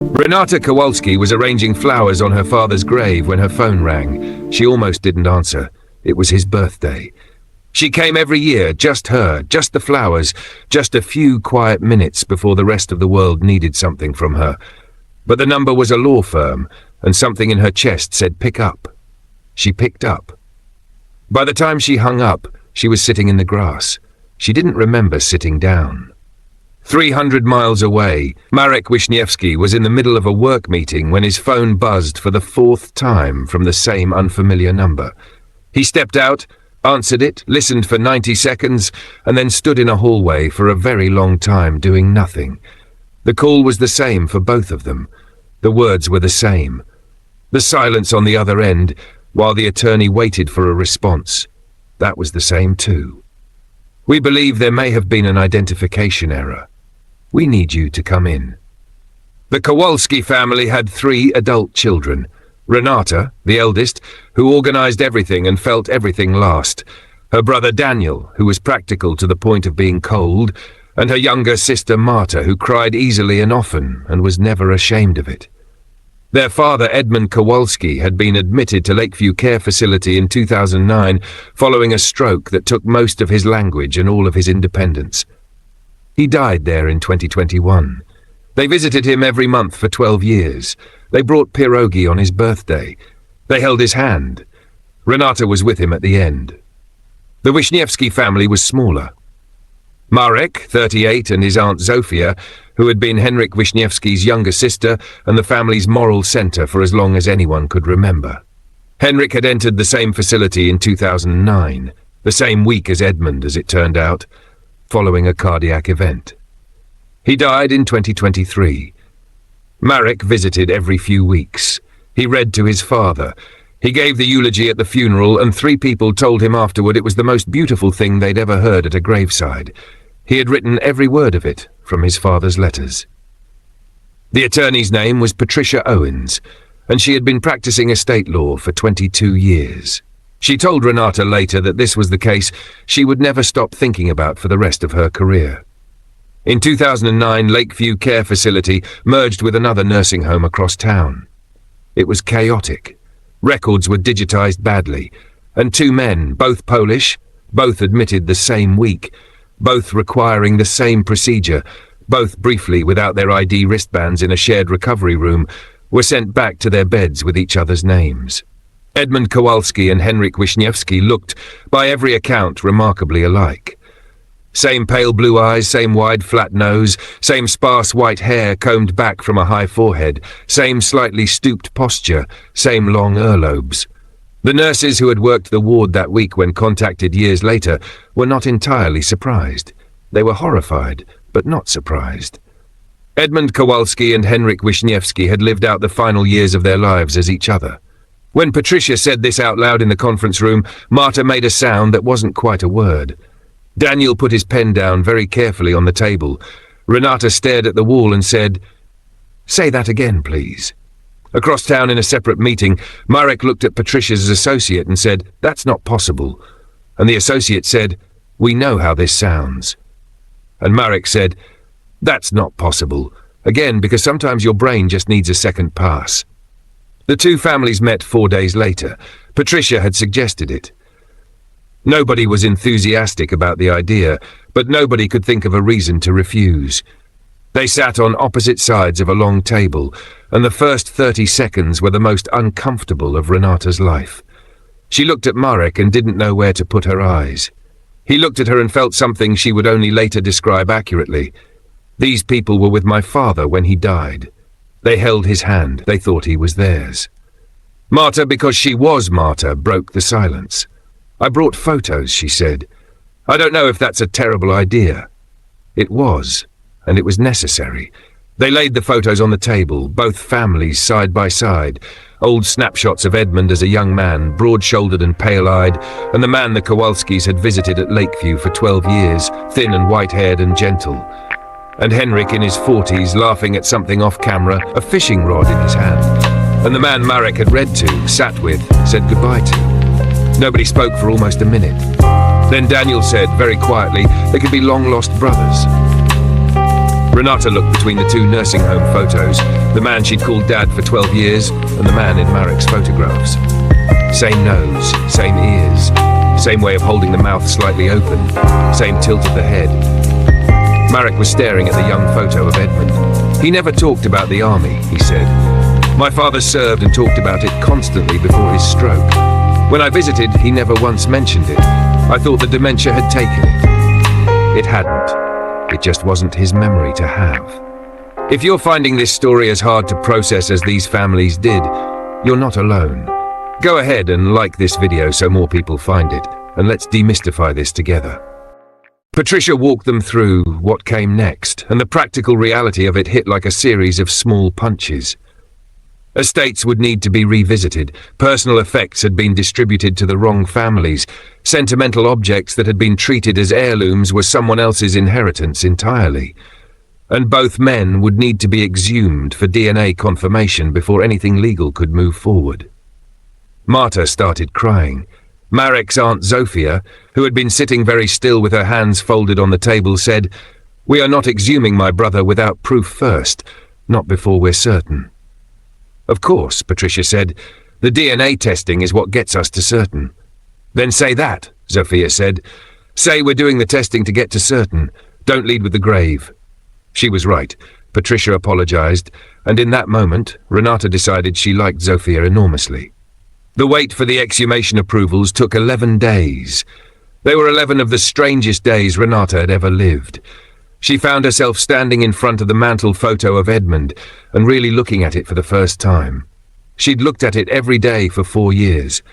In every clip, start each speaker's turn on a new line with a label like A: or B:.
A: Renata Kowalski was arranging flowers on her father's grave when her phone rang. She almost didn't answer. It was his birthday. She came every year, just her, just the flowers, just a few quiet minutes before the rest of the world needed something from her. But the number was a law firm, and something in her chest said pick up. She picked up. By the time she hung up, she was sitting in the grass. She didn't remember sitting down. 300 miles away, Marek Wisniewski was in the middle of a work meeting when his phone buzzed for the fourth time from the same unfamiliar number. He stepped out, answered it, listened for 90 seconds, and then stood in a hallway for a very long time doing nothing. The call was the same for both of them. The words were the same. The silence on the other end, while the attorney waited for a response, that was the same too. We believe there may have been an identification error. We need you to come in. The Kowalski family had 3 adult children. Renata, the eldest, who organized everything and felt everything last. Her brother Daniel, who was practical to the point of being cold, and her younger sister Marta, who cried easily and often and was never ashamed of it. Their father, Edmund Kowalski, had been admitted to Lakeview Care Facility in 2009 following a stroke that took most of his language and all of his independence. He died there in 2021. They visited him every month for 12 years. They brought pierogi on his birthday. They held his hand. Renata was with him at the end. The Wisniewski family was smaller. Marek, 38, and his aunt Zofia, who had been Henryk Wisniewski's younger sister and the family's moral center for as long as anyone could remember. Henryk had entered the same facility in 2009, the same week as Edmund, as it turned out, following a cardiac event. He died in 2023. Marek visited every few weeks. He read to his father. He gave the eulogy at the funeral, and 3 people told him afterward it was the most beautiful thing they'd ever heard at a graveside. He had written every word of it from his father's letters. The attorney's name was Patricia Owens, and she had been practicing estate law for 22 years. She told Renata later that this was the case she would never stop thinking about for the rest of her career. In 2009, Lakeview Care Facility merged with another nursing home across town. It was chaotic. Records were digitized badly, and 2 men, both Polish, both admitted the same week, both requiring the same procedure, both briefly without their ID wristbands in a shared recovery room, were sent back to their beds with each other's names. Edmund Kowalski and Henryk Wisniewski looked, by every account, remarkably alike. Same pale blue eyes, same wide flat nose, same sparse white hair combed back from a high forehead, same slightly stooped posture, same long earlobes. The nurses who had worked the ward that week when contacted years later were not entirely surprised. They were horrified, but not surprised. Edmund Kowalski and Henryk Wisniewski had lived out the final years of their lives as each other. When Patricia said this out loud in the conference room, Marta made a sound that wasn't quite a word. Daniel put his pen down very carefully on the table. Renata stared at the wall and said, "Say that again, please." Across town in a separate meeting, Marek looked at Patricia's associate and said, "That's not possible." And the associate said, "We know how this sounds." And Marek said, "That's not possible." Again, because sometimes your brain just needs a second pass. The 2 families met 4 days later. Patricia had suggested it. Nobody was enthusiastic about the idea, but nobody could think of a reason to refuse. They sat on opposite sides of a long table, and the first 30 seconds were the most uncomfortable of Renata's life. She looked at Marek and didn't know where to put her eyes. He looked at her and felt something she would only later describe accurately. These people were with my father when he died. They held his hand. They thought he was theirs. Marta, because she was Marta, broke the silence. "I brought photos," she said. "I don't know if that's a terrible idea." It was, and it was necessary. They laid the photos on the table, both families side by side. Old snapshots of Edmund as a young man, broad-shouldered and pale-eyed, and the man the Kowalskis had visited at Lakeview for 12 years, thin and white-haired and gentle. And Henryk in his 40s, laughing at something off-camera, a fishing rod in his hand. And the man Marek had read to, sat with, said goodbye to. Nobody spoke for almost a minute. Then Daniel said, very quietly, they could be long-lost brothers. Renata looked between the two nursing home photos, the man she'd called Dad for 12 years and the man in Marek's photographs. Same nose, same ears, same way of holding the mouth slightly open, same tilt of the head. Marek was staring at the young photo of Edmund. He never talked about the army, he said. My father served and talked about it constantly before his stroke. When I visited, he never once mentioned it. I thought the dementia had taken it. It hadn't. It just wasn't his memory to have. If you're finding this story as hard to process as these families did, you're not alone. Go ahead and like this video so more people find it, and let's demystify this together. Patricia walked them through what came next, and the practical reality of it hit like a series of small punches. Estates would need to be revisited, personal effects had been distributed to the wrong families, sentimental objects that had been treated as heirlooms were someone else's inheritance entirely. And both men would need to be exhumed for DNA confirmation before anything legal could move forward. Marta started crying. Marek's Aunt Zofia, who had been sitting very still with her hands folded on the table, said, "We are not exhuming my brother without proof first, not before we're certain." Of course, Patricia said, the DNA testing is what gets us to certain. Then say that, Zofia said. Say we're doing the testing to get to certain. Don't lead with the grave. She was right. Patricia apologized, and in that moment, Renata decided she liked Zofia enormously. The wait for the exhumation approvals took 11 days. They were 11 of the strangest days Renata had ever lived. She found herself standing in front of the mantel photo of Edmund and really looking at it for the first time. She'd looked at it every day for 4 years,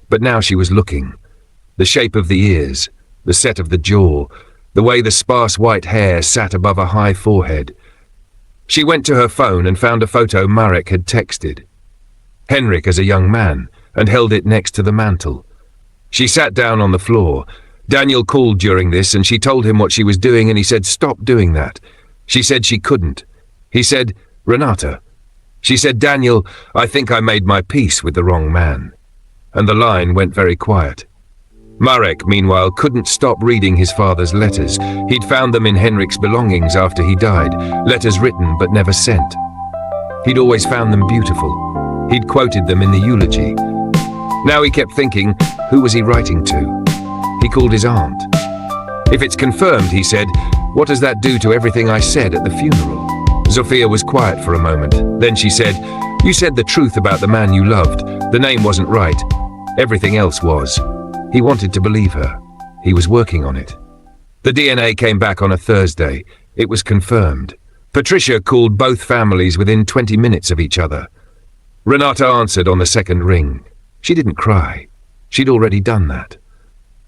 A: but now she was looking. The shape of the ears, the set of the jaw, the way the sparse white hair sat above a high forehead. She went to her phone and found a photo Marek had texted. Henrik as a young man, and held it next to the mantel. She sat down on the floor. Daniel called during this and she told him what she was doing and he said, "Stop doing that." She said she couldn't. He said, "Renata." She said, "Daniel, I think I made my peace with the wrong man." And the line went very quiet. Marek, meanwhile, couldn't stop reading his father's letters. He'd found them in Henrik's belongings after he died, letters written but never sent. He'd always found them beautiful. He'd quoted them in the eulogy. Now he kept thinking, who was he writing to? He called his aunt. "If it's confirmed," he said, "what does that do to everything I said at the funeral?" Zofia was quiet for a moment. Then she said, "You said the truth about the man you loved. The name wasn't right. Everything else was." He wanted to believe her. He was working on it. The DNA came back on a Thursday. It was confirmed. Patricia called both families within 20 minutes of each other. Renata answered on the second ring. She didn't cry. She'd already done that.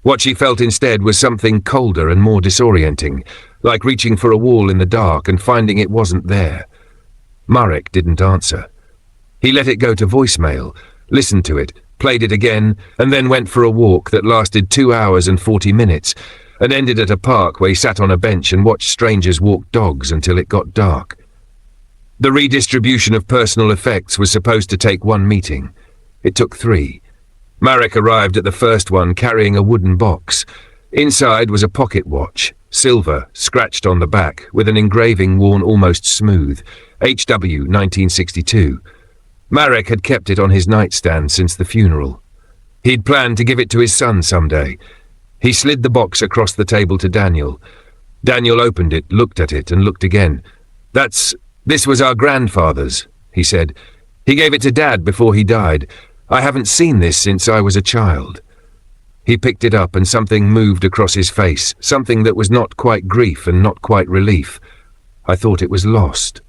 A: What she felt instead was something colder and more disorienting, like reaching for a wall in the dark and finding it wasn't there. Marek didn't answer. He let it go to voicemail, listened to it, played it again, and then went for a walk that lasted 2 hours and 40 minutes, and ended at a park where he sat on a bench and watched strangers walk dogs until it got dark. The redistribution of personal effects was supposed to take 1 meeting. It took 3. Marek arrived at the first one carrying a wooden box. Inside was a pocket watch, silver, scratched on the back, with an engraving worn almost smooth, HW 1962. Marek had kept it on his nightstand since the funeral. He'd planned to give it to his son someday. He slid the box across the table to Daniel. Daniel opened it, looked at it, and looked again. This was our grandfather's," he said. "He gave it to Dad before he died. I haven't seen this since I was a child." He picked it up and something moved across his face, something that was not quite grief and not quite relief. I thought it was lost.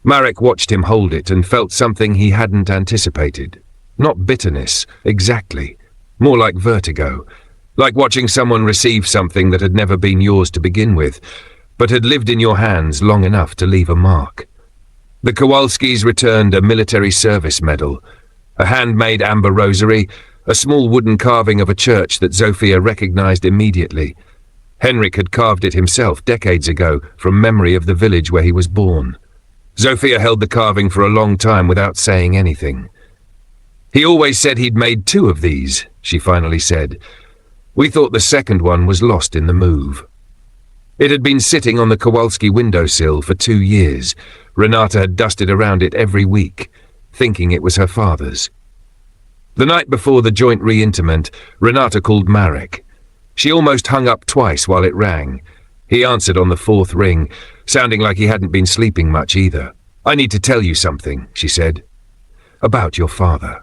A: Marek watched him hold it and felt something he hadn't anticipated. Not bitterness, exactly. More like vertigo. Like watching someone receive something that had never been yours to begin with, but had lived in your hands long enough to leave a mark. The Kowalskis returned a military service medal, a handmade amber rosary, a small wooden carving of a church that Zofia recognized immediately. Henrik had carved it himself decades ago from memory of the village where he was born. Zofia held the carving for a long time without saying anything. "He always said he'd made 2 of these," she finally said. "We thought the second one was lost in the move." It had been sitting on the Kowalski windowsill for 2 years. Renata had dusted around it every week, thinking it was her father's. The night before the joint reinterment, Renata called Marek. She almost hung up twice while it rang. He answered on the 4th ring, sounding like he hadn't been sleeping much either. "I need to tell you something," she said. "About your father."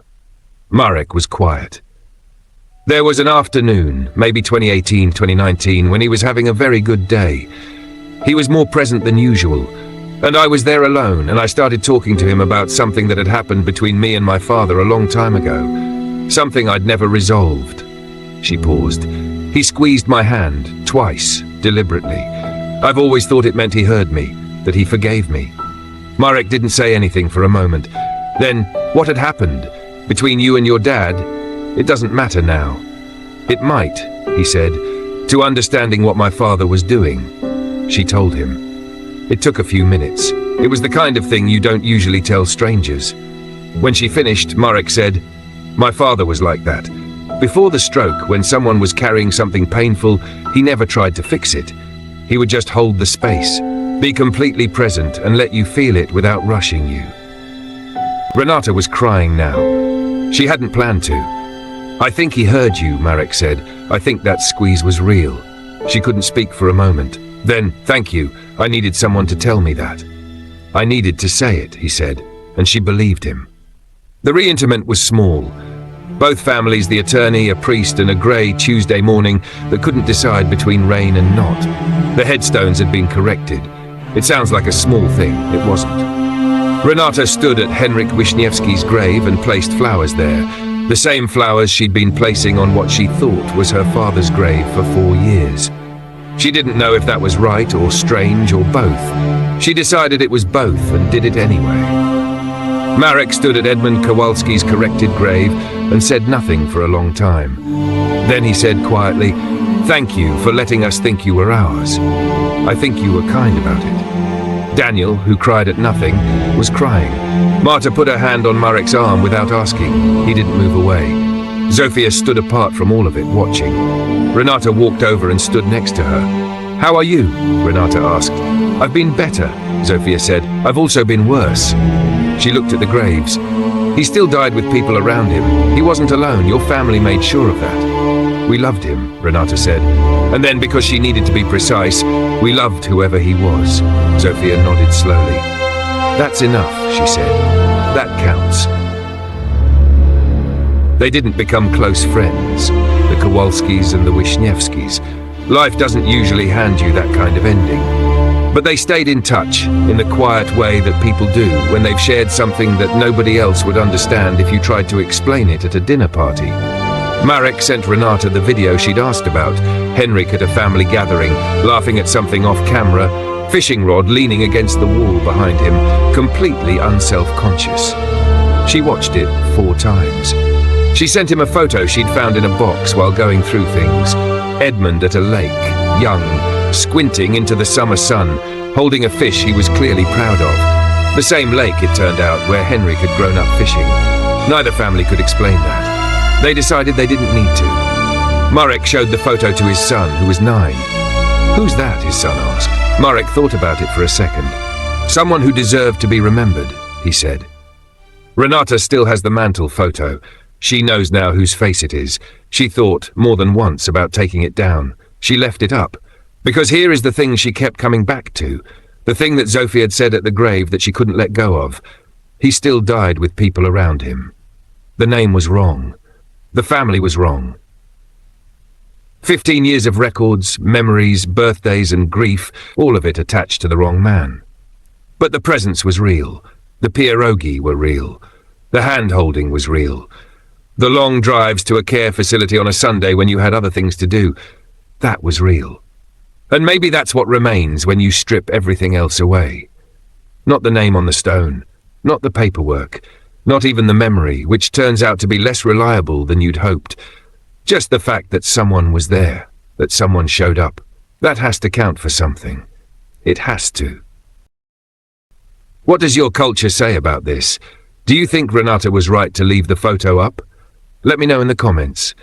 A: Marek was quiet. There was an afternoon, maybe 2018, 2019, when he was having a very good day. He was more present than usual, and I was there alone, and I started talking to him about something that had happened between me and my father a long time ago. Something I'd never resolved. She paused. He squeezed my hand, twice, deliberately. I've always thought it meant he heard me, that he forgave me. Marek didn't say anything for a moment. Then, what had happened? Between you and your dad? It doesn't matter now. It might, he said, to understanding what my father was doing. She told him. It took a few minutes. It was the kind of thing you don't usually tell strangers. When she finished, Marek said, "My father was like that. Before the stroke, when someone was carrying something painful, he never tried to fix it. He would just hold the space, be completely present and let you feel it without rushing you." Renata was crying now. She hadn't planned to. "I think he heard you," Marek said. "I think that squeeze was real." She couldn't speak for a moment. Then, "Thank you. I needed someone to tell me that." "I needed to say it," he said, and she believed him. The reinterment was small. Both families, the attorney, a priest, and a grey Tuesday morning that couldn't decide between rain and not. The headstones had been corrected. It sounds like a small thing. It wasn't. Renata stood at Henryk Wisniewski's grave and placed flowers there. The same flowers she'd been placing on what she thought was her father's grave for 4 years. She didn't know if that was right or strange or both. She decided it was both and did it anyway. Marek stood at Edmund Kowalski's corrected grave and said nothing for a long time. Then he said quietly, "Thank you for letting us think you were ours. I think you were kind about it." Daniel, who cried at nothing, was crying. Marta put her hand on Marek's arm without asking. He didn't move away. Zofia stood apart from all of it, watching. Renata walked over and stood next to her. "How are you?" Renata asked. "I've been better," Zofia said. "I've also been worse." She looked at the graves. "He still died with people around him. He wasn't alone. Your family made sure of that." "We loved him," Renata said. And then, because she needed to be precise, "We loved whoever he was." Zofia nodded slowly. "That's enough," she said. "That counts." They didn't become close friends, the Kowalskis and the Wisniewskis. Life doesn't usually hand you that kind of ending. But they stayed in touch, in the quiet way that people do when they've shared something that nobody else would understand if you tried to explain it at a dinner party. Marek sent Renata the video she'd asked about, Henryk at a family gathering, laughing at something off camera, fishing rod leaning against the wall behind him, completely unself-conscious. She watched it 4 times. She sent him a photo she'd found in a box while going through things. Edmund at a lake, young, squinting into the summer sun, holding a fish he was clearly proud of. The same lake, it turned out, where Henryk had grown up fishing. Neither family could explain that. They decided they didn't need to. Marek showed the photo to his son, who was 9. "Who's that?" his son asked. Marek thought about it for a second. "Someone who deserved to be remembered," he said. Renata still has the mantle photo. She knows now whose face it is. She thought more than once about taking it down. She left it up. Because here is the thing she kept coming back to. The thing that Zofia had said at the grave that she couldn't let go of. He still died with people around him. The name was wrong. The family was wrong. 15 years of records, memories, birthdays and grief, all of it attached to the wrong man. But the presence was real. The pierogi were real. The hand-holding was real. The long drives to a care facility on a Sunday when you had other things to do, that was real. And maybe that's what remains when you strip everything else away. Not the name on the stone, not the paperwork, not even the memory, which turns out to be less reliable than you'd hoped. Just the fact that someone was there, that someone showed up. That has to count for something. It has to. What does your culture say about this? Do you think Renata was right to leave the photo up? Let me know in the comments.